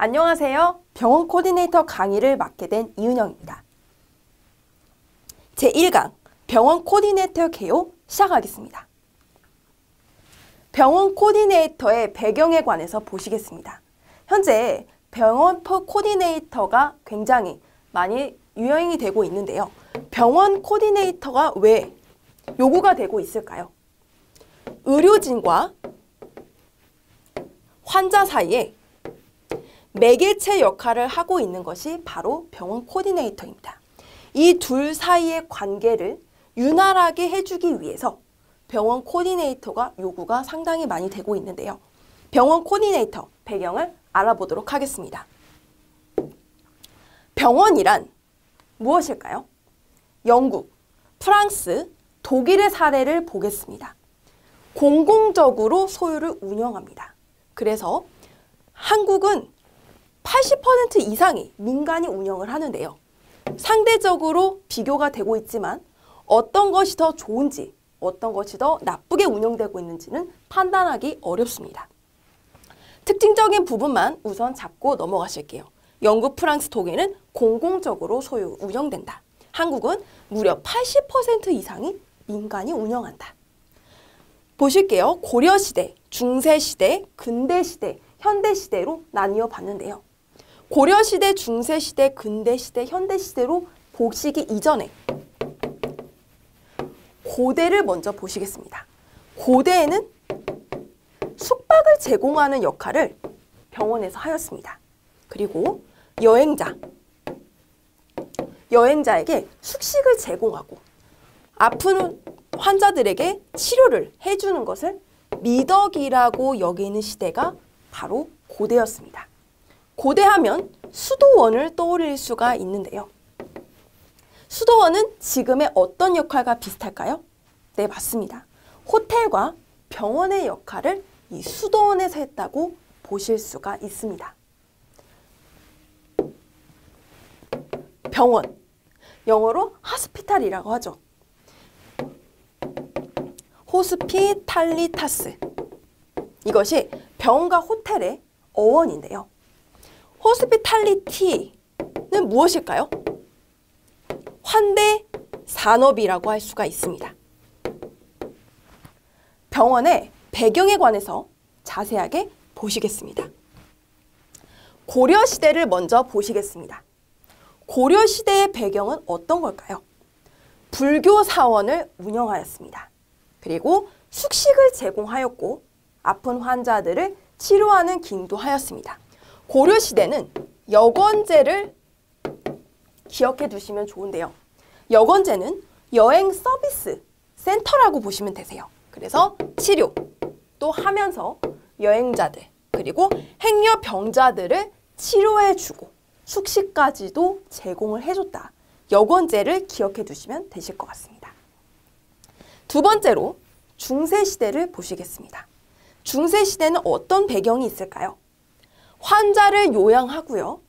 안녕하세요. 병원 코디네이터 강의를 맡게 된 이은영입니다. 제1강 병원 코디네이터 개요 시작하겠습니다. 병원 코디네이터의 배경에 관해서 보시겠습니다. 현재 병원 코디네이터가 굉장히 많이 유행이 되고 있는데요. 병원 코디네이터가 왜 요구가 되고 있을까요? 의료진과 환자 사이에 매개체 역할을 하고 있는 것이 바로 병원 코디네이터입니다. 이 둘 사이의 관계를 유난하게 해주기 위해서 병원 코디네이터가 요구가 상당히 많이 되고 있는데요. 병원 코디네이터 배경을 알아보도록 하겠습니다. 병원이란 무엇일까요? 영국, 프랑스, 독일의 사례를 보겠습니다. 공공적으로 소유를 운영합니다. 그래서 한국은 80% 이상이 민간이 운영을 하는데요. 상대적으로 비교가 되고 있지만 어떤 것이 더 좋은지, 어떤 것이 더 나쁘게 운영되고 있는지는 판단하기 어렵습니다. 특징적인 부분만 우선 잡고 넘어가실게요. 영국, 프랑스, 독일은 공공적으로 소유, 운영된다. 한국은 무려 80% 이상이 민간이 운영한다. 보실게요. 고려시대, 중세시대, 근대시대, 현대시대로 나뉘어 봤는데요. 고려시대, 중세시대, 근대시대, 현대시대로 보시기 이전에 고대를 먼저 보시겠습니다. 고대에는 숙박을 제공하는 역할을 병원에서 하였습니다. 그리고 여행자에게 숙식을 제공하고 아픈 환자들에게 치료를 해주는 것을 미덕이라고 여기는 시대가 바로 고대였습니다. 고대하면 수도원을 떠올릴 수가 있는데요. 수도원은 지금의 어떤 역할과 비슷할까요? 네, 맞습니다. 호텔과 병원의 역할을 이 수도원에서 했다고 보실 수가 있습니다. 병원, 영어로 하스피탈이라고 하죠. 호스피탈리타스. 이것이 병원과 호텔의 어원인데요. 호스피탈리티는 무엇일까요? 환대 산업이라고 할 수가 있습니다. 병원의 배경에 관해서 자세하게 보시겠습니다. 고려시대를 먼저 보시겠습니다. 고려시대의 배경은 어떤 걸까요? 불교 사원을 운영하였습니다. 그리고 숙식을 제공하였고 아픈 환자들을 치료하는 기능도 하였습니다. 고려시대는 여건제를 기억해 두시면 좋은데요. 여건제는 여행 서비스 센터라고 보시면 되세요. 그래서 치료 또 하면서 여행자들 그리고 행여 병자들을 치료해주고 숙식까지도 제공을 해줬다. 여건제를 기억해 두시면 되실 것 같습니다. 두 번째로 중세시대를 보시겠습니다. 중세시대는 어떤 배경이 있을까요? 환자를 요양하고요.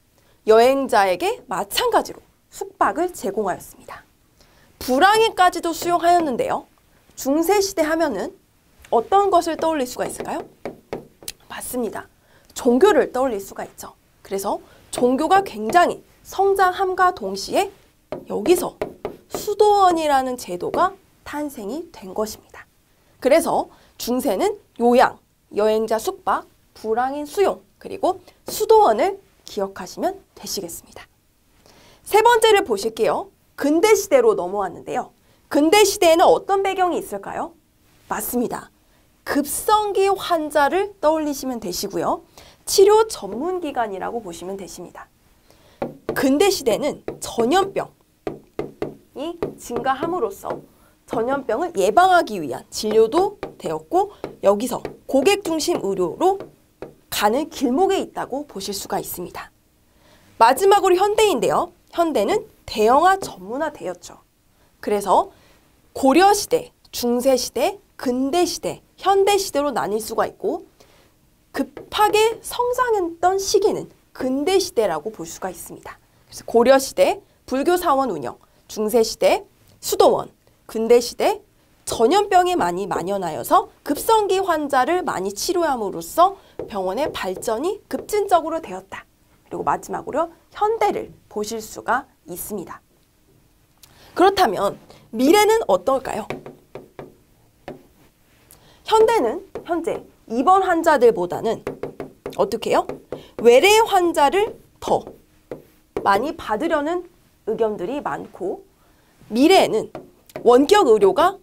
여행자에게 마찬가지로 숙박을 제공하였습니다. 불황에까지도 수용하였는데요. 중세시대 하면은 어떤 것을 떠올릴 수가 있을까요? 맞습니다. 종교를 떠올릴 수가 있죠. 그래서 종교가 굉장히 성장함과 동시에 여기서 수도원이라는 제도가 탄생이 된 것입니다. 그래서 중세는 요양, 여행자 숙박, 불황인 수용, 그리고 수도원을 기억하시면 되시겠습니다. 세 번째를 보실게요. 근대시대로 넘어왔는데요. 근대시대에는 어떤 배경이 있을까요? 맞습니다. 급성기 환자를 떠올리시면 되시고요. 치료 전문기관이라고 보시면 되십니다. 근대시대는 전염병이 증가함으로써 전염병을 예방하기 위한 진료도 되었고 여기서 고객 중심 의료로 가는 길목에 있다고 보실 수가 있습니다. 마지막으로 현대인데요. 현대는 대형화 전문화되었죠. 그래서 고려시대, 중세시대, 근대시대, 현대시대로 나뉠 수가 있고 급하게 성장했던 시기는 근대시대라고 볼 수가 있습니다. 그래서 고려시대, 불교사원 운영, 중세시대, 수도원, 근대시대, 전염병이 많이 만연하여서 급성기 환자를 많이 치료함으로써 병원의 발전이 급진적으로 되었다. 그리고 마지막으로 현대를 보실 수가 있습니다. 그렇다면 미래는 어떨까요? 현대는 현재 입원 환자들보다는 어떻게 해요? 외래 환자를 더 많이 받으려는 의견들이 많고, 미래에는 원격 의료가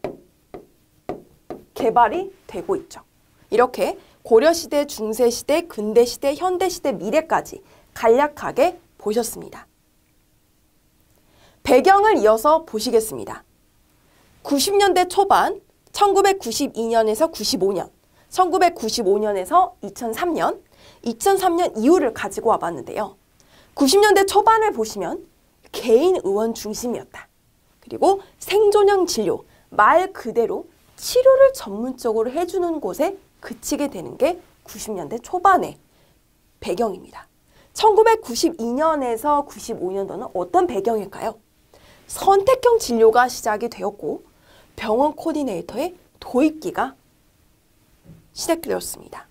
개발이 되고 있죠. 이렇게 고려시대, 중세시대, 근대시대, 현대시대, 미래까지 간략하게 보셨습니다. 배경을 이어서 보시겠습니다. 90년대 초반 1992년에서 95년, 1995년에서 2003년, 2003년 이후를 가지고 와봤는데요. 90년대 초반을 보시면 개인 의원 중심이었다. 그리고 생존형 진료, 말 그대로 치료를 전문적으로 해주는 곳에 그치게 되는 게 90년대 초반의 배경입니다. 1992년에서 95년도는 어떤 배경일까요? 선택형 진료가 시작이 되었고 병원 코디네이터의 도입기가 시작되었습니다.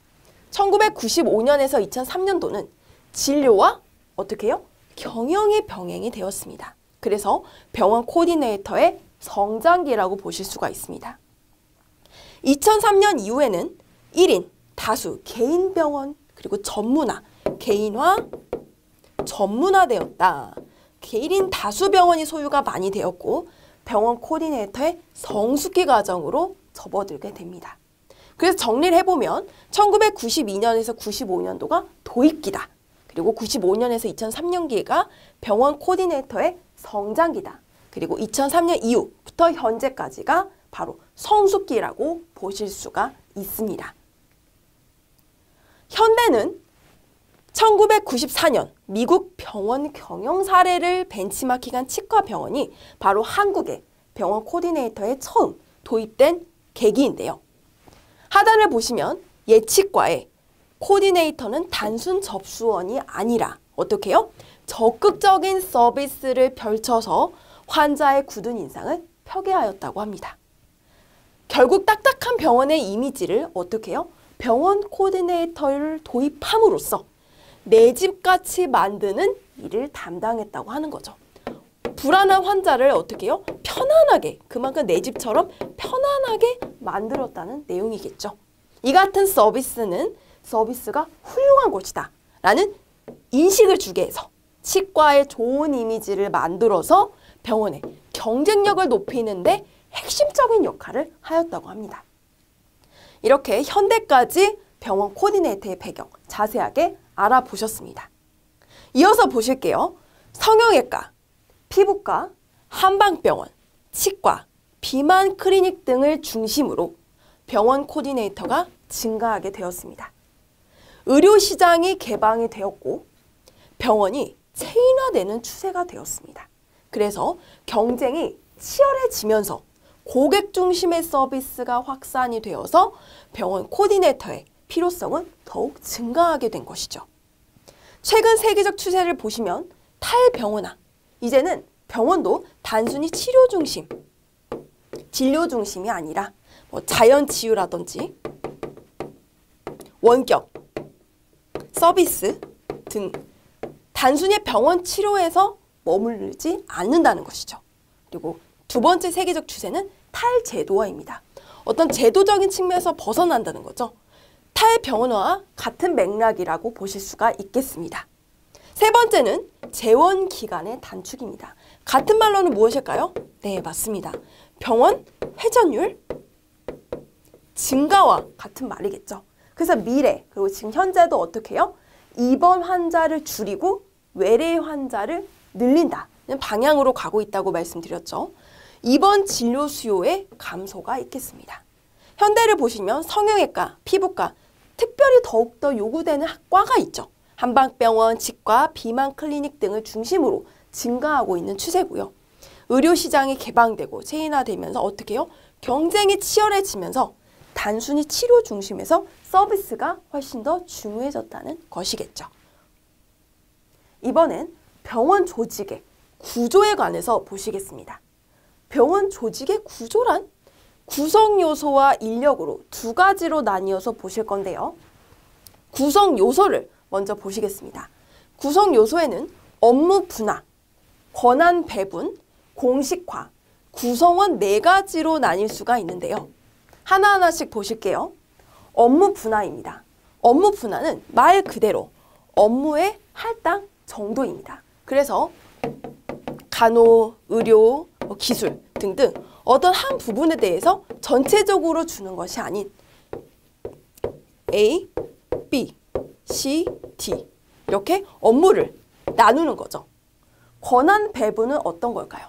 1995년에서 2003년도는 진료와 어떻게 해요? 경영이 병행이 되었습니다. 그래서 병원 코디네이터의 성장기라고 보실 수가 있습니다. 2003년 이후에는 1인, 다수, 개인 병원, 그리고 전문화, 개인화, 전문화되었다. 개인 다수 병원이 소유가 많이 되었고 병원 코디네이터의 성숙기 과정으로 접어들게 됩니다. 그래서 정리를 해보면 1992년에서 95년도가 도입기다. 그리고 95년에서 2003년기가 병원 코디네이터의 성장기다. 그리고 2003년 이후부터 현재까지가 바로 성숙기라고 보실 수가 있습니다. 현대는 1994년 미국 병원 경영 사례를 벤치마킹한 치과병원이 바로 한국의 병원 코디네이터에 처음 도입된 계기인데요. 하단을 보시면 예치과의 코디네이터는 단순 접수원이 아니라 어떻게 해요? 적극적인 서비스를 펼쳐서 환자의 굳은 인상을 펴게 하였다고 합니다. 결국 딱딱한 병원의 이미지를 어떻게 해요? 병원 코디네이터를 도입함으로써 내 집같이 만드는 일을 담당했다고 하는 거죠. 불안한 환자를 어떻게 해요? 편안하게, 그만큼 내 집처럼 편안하게 만들었다는 내용이겠죠. 이 같은 서비스가 훌륭한 곳이다 라는 인식을 주게 해서 치과의 좋은 이미지를 만들어서 병원의 경쟁력을 높이는데 핵심적인 역할을 하였다고 합니다. 이렇게 현대까지 병원 코디네이터의 배경 자세하게 알아보셨습니다. 이어서 보실게요. 성형외과, 피부과, 한방병원, 치과, 비만 클리닉 등을 중심으로 병원 코디네이터가 증가하게 되었습니다. 의료시장이 개방이 되었고 병원이 체인화되는 추세가 되었습니다. 그래서 경쟁이 치열해지면서 고객 중심의 서비스가 확산이 되어서 병원 코디네이터의 필요성은 더욱 증가하게 된 것이죠. 최근 세계적 추세를 보시면 탈병원화, 이제는 병원도 단순히 치료 중심, 진료 중심이 아니라 자연치유라든지 원격, 서비스 등 단순히 병원 치료에서 머물지 않는다는 것이죠. 그리고 두 번째 세계적 추세는 탈제도화입니다. 어떤 제도적인 측면에서 벗어난다는 거죠. 탈병원화와 같은 맥락이라고 보실 수가 있겠습니다. 세 번째는 재원기간의 단축입니다. 같은 말로는 무엇일까요? 네, 맞습니다. 병원 회전율 증가와 같은 말이겠죠. 그래서 미래, 그리고 지금 현재도 어떻게 해요? 입원 환자를 줄이고 외래 환자를 늘린다는 방향으로 가고 있다고 말씀드렸죠. 입원 진료 수요의 감소가 있겠습니다. 현대를 보시면 성형외과, 피부과, 특별히 더욱더 요구되는 학과가 있죠. 한방병원, 치과, 비만 클리닉 등을 중심으로 증가하고 있는 추세고요. 의료시장이 개방되고 체인화되면서 어떻게 해요? 경쟁이 치열해지면서 단순히 치료 중심에서 서비스가 훨씬 더 중요해졌다는 것이겠죠. 이번엔 병원 조직의 구조에 관해서 보시겠습니다. 병원 조직의 구조란 구성 요소와 인력으로 두 가지로 나뉘어서 보실 건데요. 구성 요소를 먼저 보시겠습니다. 구성 요소에는 업무 분화, 권한 배분, 공식화, 구성원 4가지로 나뉠 수가 있는데요. 하나하나씩 보실게요. 업무 분화입니다. 업무 분화는 말 그대로 업무의 할당 정도입니다. 그래서 간호, 의료, 기술 등등 어떤 한 부분에 대해서 전체적으로 주는 것이 아닌 A, B, C, D 이렇게 업무를 나누는 거죠. 권한 배분은 어떤 걸까요?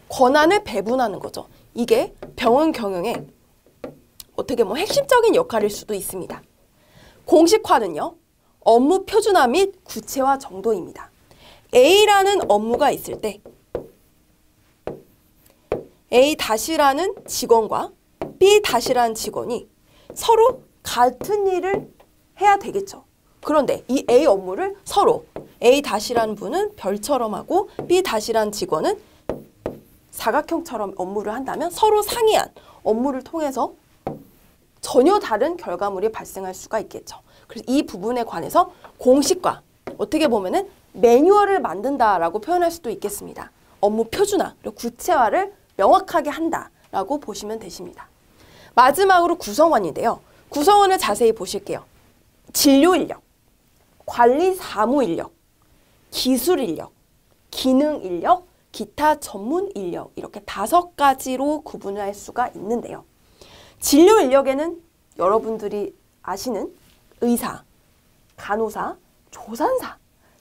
권한을 배분하는 거죠. 이게 병원 경영의 어떻게 보면 핵심적인 역할일 수도 있습니다. 공식화는요. 업무 표준화 및 구체화 정도입니다. A라는 업무가 있을 때 A-라는 직원과 B-라는 직원이 서로 같은 일을 해야 되겠죠. 그런데 이 A 업무를 서로 A-라는 분은 별처럼 하고 B-라는 직원은 사각형처럼 업무를 한다면 서로 상이한 업무를 통해서 전혀 다른 결과물이 발생할 수가 있겠죠. 그래서 이 부분에 관해서 공식화, 어떻게 보면은 매뉴얼을 만든다라고 표현할 수도 있겠습니다. 업무 표준화, 그리고 구체화를 명확하게 한다라고 보시면 되십니다. 마지막으로 구성원인데요. 구성원을 자세히 보실게요. 진료 인력, 관리 사무 인력, 기술 인력, 기능 인력, 기타 전문 인력 이렇게 5가지로 구분을 할 수가 있는데요. 진료 인력에는 여러분들이 아시는 의사, 간호사, 조산사,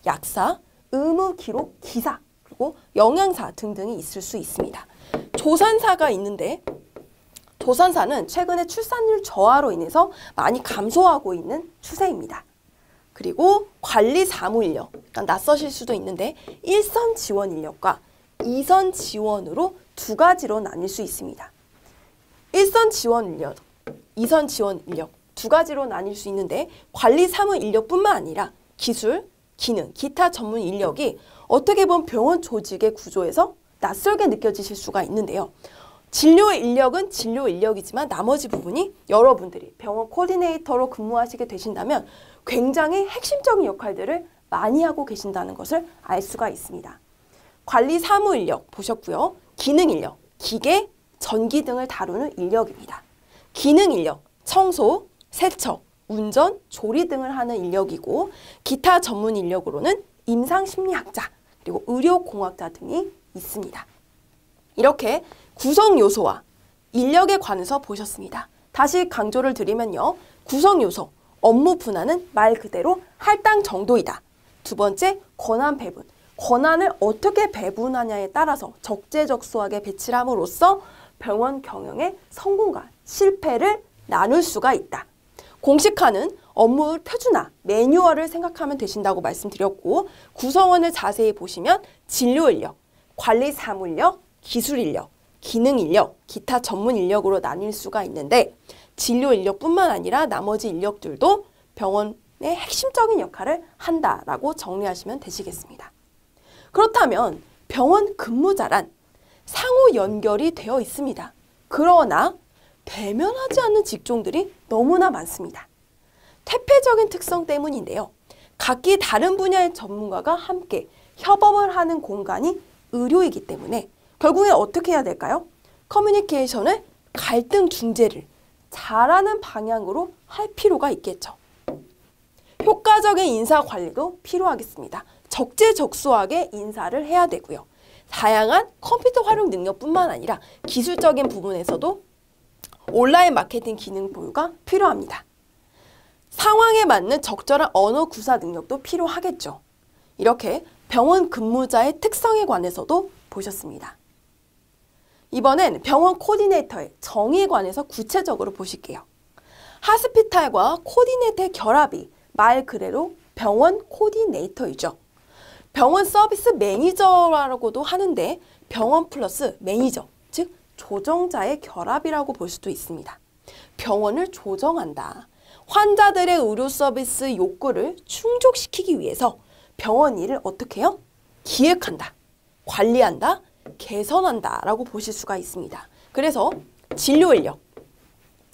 약사, 의무 기록 기사, 그리고 영양사 등등이 있을 수 있습니다. 조산사가 있는데 조산사는 최근에 출산율 저하로 인해서 많이 감소하고 있는 추세입니다. 그리고 관리 사무 인력, 약간 낯서실 수도 있는데 1선 지원 인력과 2선 지원으로 2가지로 나뉠 수 있습니다. 1선 지원 인력, 2선 지원 인력 2가지로 나뉠 수 있는데 관리 사무 인력뿐만 아니라 기술, 기능, 기타 전문 인력이 어떻게 보면 병원 조직의 구조에서 낯설게 느껴지실 수가 있는데요. 진료 인력은 진료 인력이지만 나머지 부분이 여러분들이 병원 코디네이터로 근무하시게 되신다면 굉장히 핵심적인 역할들을 많이 하고 계신다는 것을 알 수가 있습니다. 관리 사무 인력 보셨고요. 기능 인력, 기계, 전기 등을 다루는 인력입니다. 기능 인력, 청소, 세척, 운전, 조리 등을 하는 인력이고 기타 전문 인력으로는 임상심리학자, 그리고 의료공학자 등이 있습니다. 이렇게 구성 요소와 인력에 관해서 보셨습니다. 다시 강조를 드리면요. 구성 요소, 업무 분화는 말 그대로 할당 정도이다. 2번째, 권한 배분. 권한을 어떻게 배분하냐에 따라서 적재적소하게 배치를 함으로써 병원 경영의 성공과 실패를 나눌 수가 있다. 공식화는 업무 표준화, 매뉴얼을 생각하면 되신다고 말씀드렸고 구성원을 자세히 보시면 진료 인력, 관리 사무 인력, 기술 인력, 기능 인력, 기타 전문 인력으로 나뉠 수가 있는데 진료 인력뿐만 아니라 나머지 인력들도 병원의 핵심적인 역할을 한다라고 정리하시면 되시겠습니다. 그렇다면 병원 근무자란 상호 연결이 되어 있습니다. 그러나 대면하지 않는 직종들이 너무나 많습니다. 퇴폐적인 특성 때문인데요. 각기 다른 분야의 전문가가 함께 협업을 하는 공간이 의료이기 때문에 결국에 어떻게 해야 될까요? 커뮤니케이션을 갈등 중재를 잘하는 방향으로 할 필요가 있겠죠. 효과적인 인사 관리도 필요하겠습니다. 적재적소하게 인사를 해야 되고요. 다양한 컴퓨터 활용 능력뿐만 아니라 기술적인 부분에서도 온라인 마케팅 기능 보유가 필요합니다. 상황에 맞는 적절한 언어 구사 능력도 필요하겠죠. 이렇게 병원 근무자의 특성에 관해서도 보셨습니다. 이번엔 병원 코디네이터의 정의에 관해서 구체적으로 보실게요. 하스피탈과 코디네이터의 결합이 말 그대로 병원 코디네이터이죠. 병원 서비스 매니저라고도 하는데 병원 플러스 매니저, 즉 조정자의 결합이라고 볼 수도 있습니다. 병원을 조정한다. 환자들의 의료 서비스 욕구를 충족시키기 위해서 병원 일을 어떻게 해요? 기획한다, 관리한다, 개선한다 라고 보실 수가 있습니다. 그래서 진료 인력,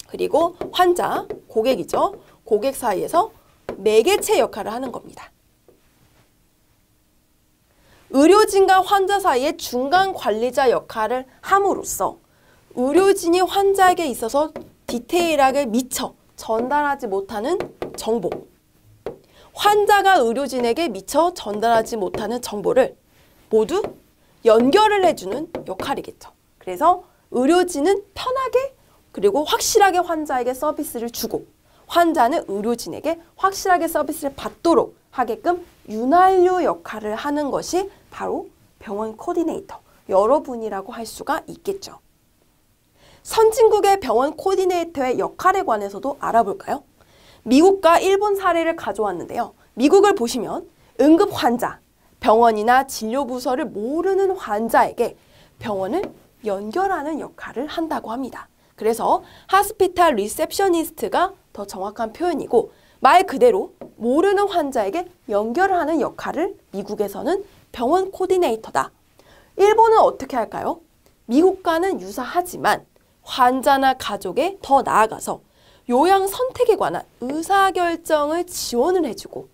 그리고 환자, 고객이죠. 고객 사이에서 매개체 역할을 하는 겁니다. 의료진과 환자 사이의 중간 관리자 역할을 함으로써 의료진이 환자에게 있어서 디테일하게 미처 전달하지 못하는 정보, 환자가 의료진에게 미처 전달하지 못하는 정보를 모두 연결을 해주는 역할이겠죠. 그래서 의료진은 편하게 그리고 확실하게 환자에게 서비스를 주고 환자는 의료진에게 확실하게 서비스를 받도록 하게끔 윤활유 역할을 하는 것이 바로 병원 코디네이터, 여러분이라고 할 수가 있겠죠. 선진국의 병원 코디네이터의 역할에 관해서도 알아볼까요? 미국과 일본 사례를 가져왔는데요. 미국을 보시면 응급 환자, 병원이나 진료부서를 모르는 환자에게 병원을 연결하는 역할을 한다고 합니다. 그래서 하스피탈 리셉셔니스트가 더 정확한 표현이고 말 그대로 모르는 환자에게 연결을 하는 역할을 미국에서는 병원 코디네이터다. 일본은 어떻게 할까요? 미국과는 유사하지만 환자나 가족에 더 나아가서 요양 선택에 관한 의사결정을 지원을 해주고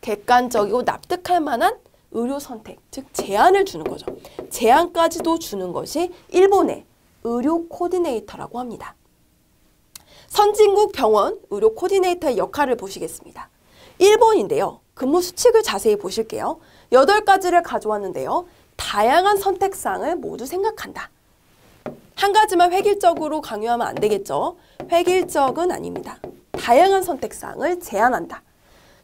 객관적이고 납득할 만한 의료 선택, 즉 제안을 주는 거죠. 제안까지도 주는 것이 일본의 의료 코디네이터라고 합니다. 선진국 병원 의료 코디네이터의 역할을 보시겠습니다. 1번인데요. 근무 수칙을 자세히 보실게요. 8가지를 가져왔는데요. 다양한 선택사항을 모두 생각한다. 한 가지만 획일적으로 강요하면 안 되겠죠. 획일적은 아닙니다. 다양한 선택사항을 제안한다.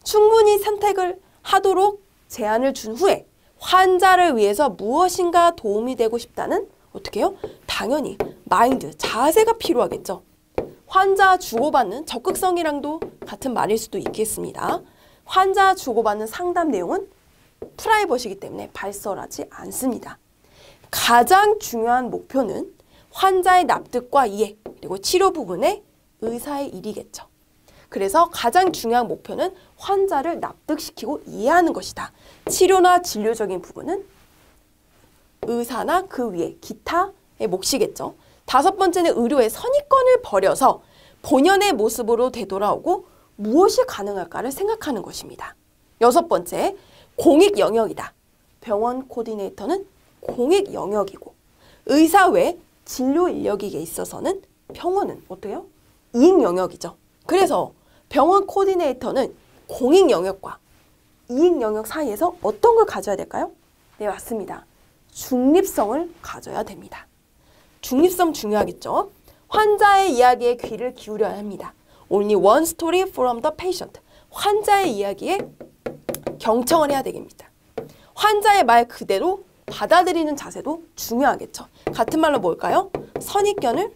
충분히 선택을 하도록 제안을 준 후에 환자를 위해서 무엇인가 도움이 되고 싶다는 어떻게 해요? 당연히 마인드, 자세가 필요하겠죠. 환자 주고받는 적극성이랑도 같은 말일 수도 있겠습니다. 환자 주고받는 상담 내용은 프라이버시이기 때문에 발설하지 않습니다. 가장 중요한 목표는 환자의 납득과 이해, 그리고 치료 부분의 의사의 일이겠죠. 그래서 가장 중요한 목표는 환자를 납득시키고 이해하는 것이다. 치료나 진료적인 부분은 의사나 그 위에 기타의 몫이겠죠. 5번째는 의료의 선입견을 버려서 본연의 모습으로 되돌아오고 무엇이 가능할까를 생각하는 것입니다. 6번째, 공익 영역이다. 병원 코디네이터는 공익 영역이고 의사 외 진료 인력에 있어서는 병원은 어때요? 이익 영역이죠. 그래서 병원 코디네이터는 공익 영역과 이익 영역 사이에서 어떤 걸 가져야 될까요? 네, 맞습니다. 중립성을 가져야 됩니다. 중립성 중요하겠죠? 환자의 이야기에 귀를 기울여야 합니다. Only one story from the patient. 환자의 이야기에 경청을 해야 되겠습니다. 환자의 말 그대로 받아들이는 자세도 중요하겠죠. 같은 말로 뭘까요? 선입견을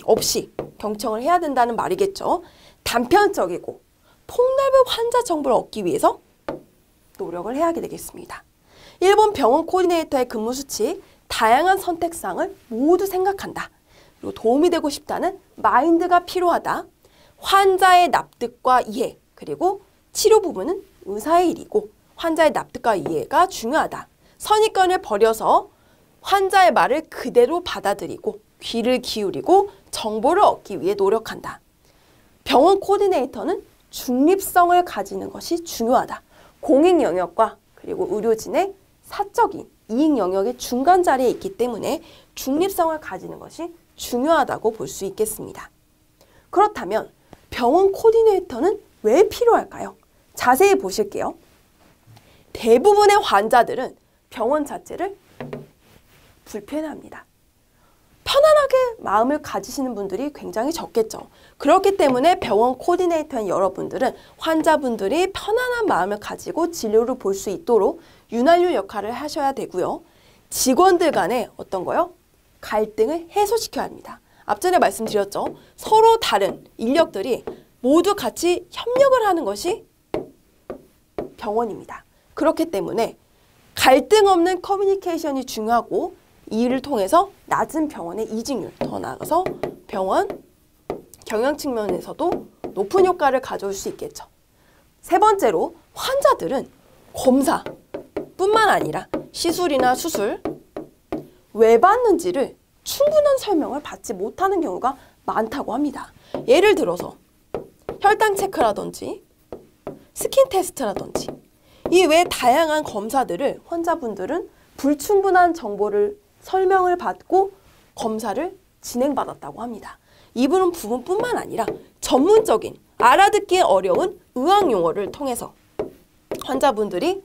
없이 경청을 해야 된다는 말이겠죠. 단편적이고 폭넓은 환자 정보를 얻기 위해서 노력을 해야 되겠습니다. 일본 병원 코디네이터의 근무 수칙, 다양한 선택사항을 모두 생각한다. 그리고 도움이 되고 싶다는 마인드가 필요하다. 환자의 납득과 이해, 그리고 치료 부분은 의사의 일이고 환자의 납득과 이해가 중요하다. 선입견을 버려서 환자의 말을 그대로 받아들이고 귀를 기울이고 정보를 얻기 위해 노력한다. 병원 코디네이터는 중립성을 가지는 것이 중요하다. 공익 영역과 그리고 의료진의 사적인 이익 영역의 중간 자리에 있기 때문에 중립성을 가지는 것이 중요하다고 볼 수 있겠습니다. 그렇다면 병원 코디네이터는 왜 필요할까요? 자세히 보실게요. 대부분의 환자들은 병원 자체를 불편해합니다. 편안하게 마음을 가지시는 분들이 굉장히 적겠죠. 그렇기 때문에 병원 코디네이터인 여러분들은 환자분들이 편안한 마음을 가지고 진료를 볼 수 있도록 윤활유 역할을 하셔야 되고요. 직원들 간에 어떤 거요? 갈등을 해소시켜야 합니다. 앞전에 말씀드렸죠. 서로 다른 인력들이 모두 같이 협력을 하는 것이 병원입니다. 그렇기 때문에 갈등 없는 커뮤니케이션이 중요하고 이를 통해서 낮은 병원의 이직률, 더 나아가서 병원 경영 측면에서도 높은 효과를 가져올 수 있겠죠. 3번째로 환자들은 검사 뿐만 아니라 시술이나 수술 왜 받는지를 충분한 설명을 받지 못하는 경우가 많다고 합니다. 예를 들어서 혈당 체크라든지 스킨 테스트라든지 이외에 다양한 검사들을 환자분들은 불충분한 정보를 설명을 받고 검사를 진행받았다고 합니다. 이 부분뿐만 아니라 전문적인 알아듣기 어려운 의학 용어를 통해서 환자분들이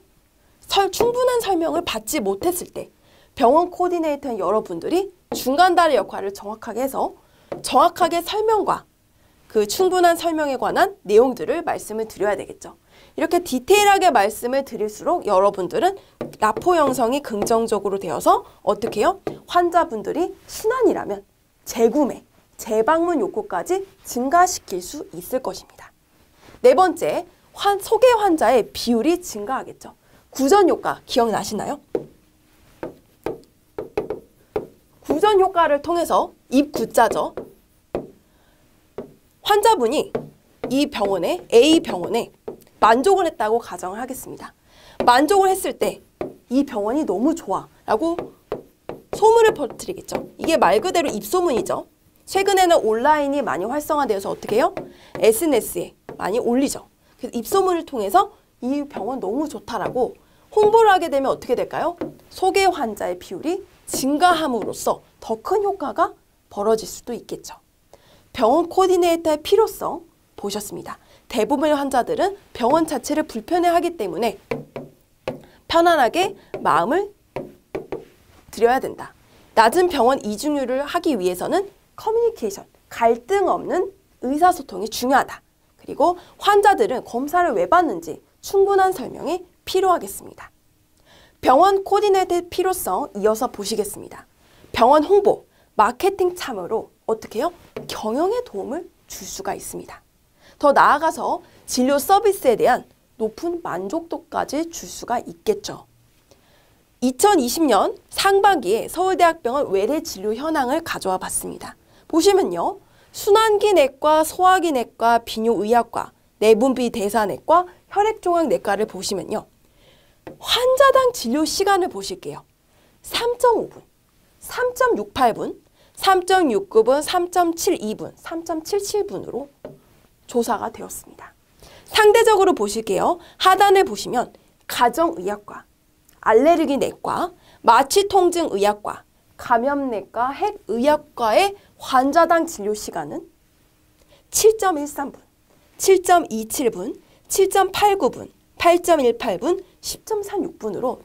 충분한 설명을 받지 못했을 때 병원 코디네이터인 여러분들이 중간다리 역할을 정확하게 해서 정확하게 설명과 그 충분한 설명에 관한 내용들을 말씀을 드려야 되겠죠. 이렇게 디테일하게 말씀을 드릴수록 여러분들은 라포 형성이 긍정적으로 되어서 어떻게 해요? 환자분들이 순환이라면 재구매, 재방문 욕구까지 증가시킬 수 있을 것입니다. 네 번째, 소개 환자의 비율이 증가하겠죠. 구전 효과 기억나시나요? 구전 효과를 통해서 입구자죠. 환자분이 이 병원에 A 병원에 만족을 했다고 가정을 하겠습니다. 만족을 했을 때 이 병원이 너무 좋아 라고 소문을 퍼뜨리겠죠. 이게 말 그대로 입소문이죠. 최근에는 온라인이 많이 활성화되어서 어떻게 해요? SNS에 많이 올리죠. 그래서 입소문을 통해서 이 병원 너무 좋다라고 홍보를 하게 되면 어떻게 될까요? 소개 환자의 비율이 증가함으로써 더 큰 효과가 벌어질 수도 있겠죠. 병원 코디네이터의 필요성 보셨습니다. 대부분의 환자들은 병원 자체를 불편해하기 때문에 편안하게 마음을 드려야 된다. 낮은 병원 이중률을 하기 위해서는 커뮤니케이션, 갈등 없는 의사소통이 중요하다. 그리고 환자들은 검사를 왜 받는지 충분한 설명이 필요하겠습니다. 병원 코디네이터의 필요성 이어서 보시겠습니다. 병원 홍보, 마케팅 참여로 어떻게 해요? 경영에 도움을 줄 수가 있습니다. 더 나아가서 진료 서비스에 대한 높은 만족도까지 줄 수가 있겠죠. 2020년 상반기에 서울대학병원 외래 진료 현황을 가져와 봤습니다. 보시면요. 순환기 내과, 소화기 내과, 비뇨의학과, 내분비대사내과, 혈액종양내과를 보시면요. 환자당 진료 시간을 보실게요. 3.5분, 3.68분, 3.69분, 3.72분, 3.77분으로 조사가 되었습니다. 상대적으로 보실게요. 하단을 보시면 가정의학과, 알레르기 내과, 마취통증의학과, 감염내과, 핵의학과의 환자당 진료 시간은 7.13분, 7.27분, 7.89분, 8.18분, 10.36분으로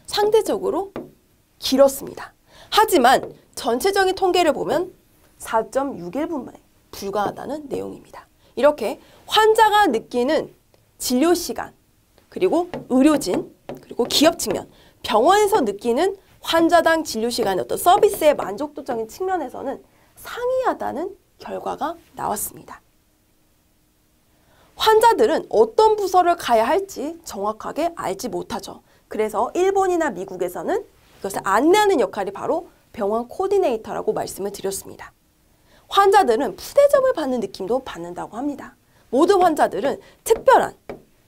상대적으로 길었습니다. 하지만 전체적인 통계를 보면 4.61분만에 불과하다는 내용입니다. 이렇게 환자가 느끼는 진료 시간, 그리고 의료진, 그리고 기업 측면, 병원에서 느끼는 환자당 진료 시간의 어떤 서비스의 만족도적인 측면에서는 상이하다는 결과가 나왔습니다. 환자들은 어떤 부서를 가야 할지 정확하게 알지 못하죠. 그래서 일본이나 미국에서는 이것을 안내하는 역할이 바로 병원 코디네이터라고 말씀을 드렸습니다. 환자들은 푸대접을 받는 느낌도 받는다고 합니다. 모든 환자들은 특별한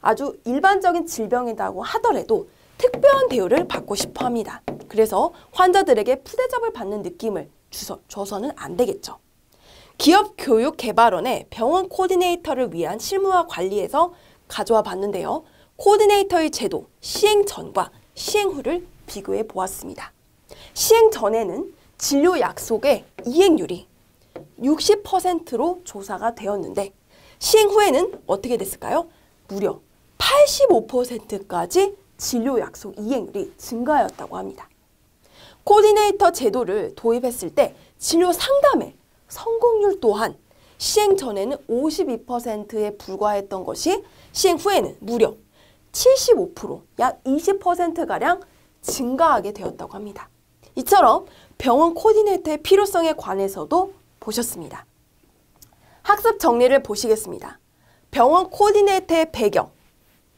아주 일반적인 질병이라고 하더라도 특별한 대우를 받고 싶어 합니다. 그래서 환자들에게 푸대접을 받는 느낌을 줘서는 안 되겠죠. 기업교육개발원의 병원 코디네이터를 위한 실무와 관리에서 가져와 봤는데요. 코디네이터의 제도 시행 전과 시행 후를 비교해 보았습니다. 시행 전에는 진료 약속의 이행률이 60%로 조사가 되었는데 시행 후에는 어떻게 됐을까요? 무려 85%까지 진료 약속 이행률이 증가하였다고 합니다. 코디네이터 제도를 도입했을 때 진료 상담의 성공률 또한 시행 전에는 52%에 불과했던 것이 시행 후에는 무려 75%, 약 20%가량 증가하게 되었다고 합니다. 이처럼 병원 코디네이터의 필요성에 관해서도 보셨습니다. 학습 정리를 보시겠습니다. 병원 코디네이터의 배경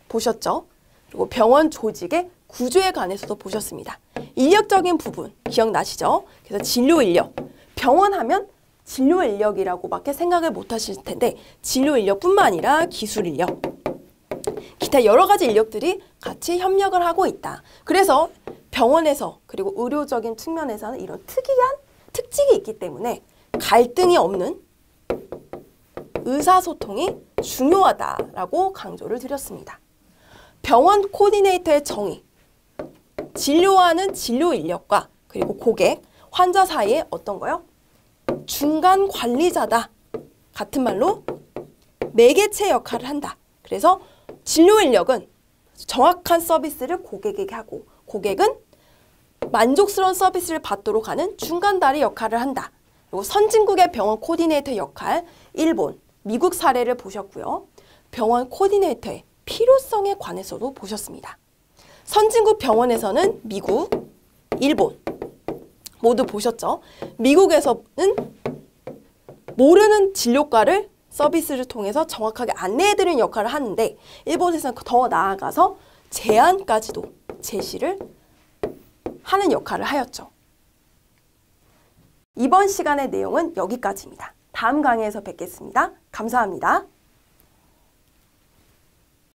보셨죠? 그리고 병원 조직의 구조에 관해서도 보셨습니다. 인력적인 부분 기억나시죠? 그래서 진료 인력, 병원 하면 진료 인력이라고밖에 생각을 못 하실 텐데 진료 인력뿐만 아니라 기술 인력, 기타 여러 가지 인력들이 같이 협력을 하고 있다. 그래서 병원에서 그리고 의료적인 측면에서는 이런 특이한 특징이 있기 때문에 갈등이 없는 의사소통이 중요하다라고 강조를 드렸습니다. 병원 코디네이터의 정의, 진료하는 진료 인력과 그리고 고객, 환자 사이에 어떤 거요? 중간 관리자다. 같은 말로 매개체 역할을 한다. 그래서 진료 인력은 정확한 서비스를 고객에게 하고 고객은 만족스러운 서비스를 받도록 하는 중간다리 역할을 한다. 그리고 선진국의 병원 코디네이터 역할, 일본, 미국 사례를 보셨고요. 병원 코디네이터의 필요성에 관해서도 보셨습니다. 선진국 병원에서는 미국, 일본 모두 보셨죠? 미국에서는 모르는 진료과를 서비스를 통해서 정확하게 안내해드리는 역할을 하는데 일본에서는 더 나아가서 제안까지도 제시를 하는 역할을 하였죠. 이번 시간의 내용은 여기까지입니다. 다음 강의에서 뵙겠습니다. 감사합니다.